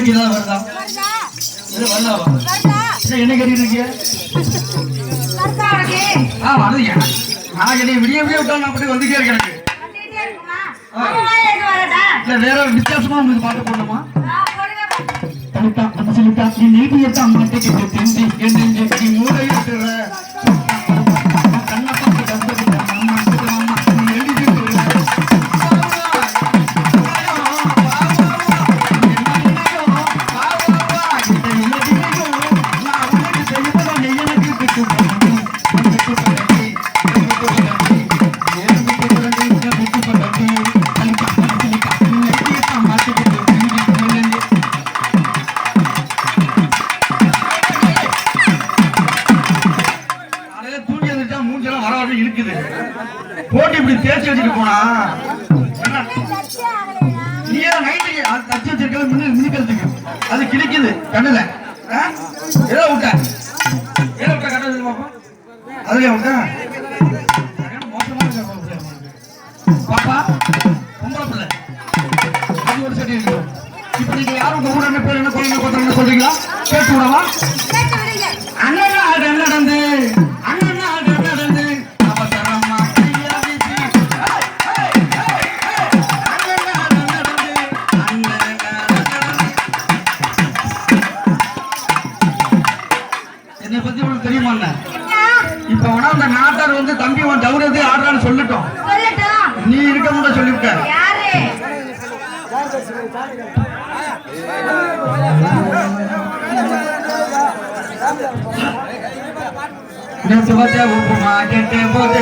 கோரிக்கை ஏதாவது வருதா? வரலாவா? என்ன கேட்டீங்க? வருது. நான் என்னை விடிய விட்டா நான் அப்படி வந்துட்டே இருக்கேன். வேற வித்தியாசமா உங்களுக்கு பாட்டு போடணுமா? போட்டு இப்படி தேய்ச்சி வச்சுட்டு போனா நீ நைட்டுக்கு தச்சு வச்சிருக்க மின்னிக்கிறதுக்கு அது கிழிக்குது கண்ணுல. ஏதோ விட்ட கண்ணு பாப்பா அதுல விட்ட மோசமான பாப்பா பொம்பளை பிள்ளை அது ஒரு சரி இருக்கு. இப்ப நீங்க யாரும் உங்க கூட என்ன பேர் என்ன குழந்தை கொத்தா சொல்றீங்களா? கேட்டு விடவா? அண்ணன் ஆடு என்ன நடந்து அண்ணன் ஆடு என்ன நடந்து என்னை பத்தி உங்களுக்கு தெரியுமா? இப்ப வேணா அந்த நாட்டார் வந்து தம்பி உன் தவறது ஆடுறான்னு சொல்லட்டும். நீ இருக்க கூட சொல்லிவிட்ட. நேற்று வச்ச உப்புமா கேட்டே போது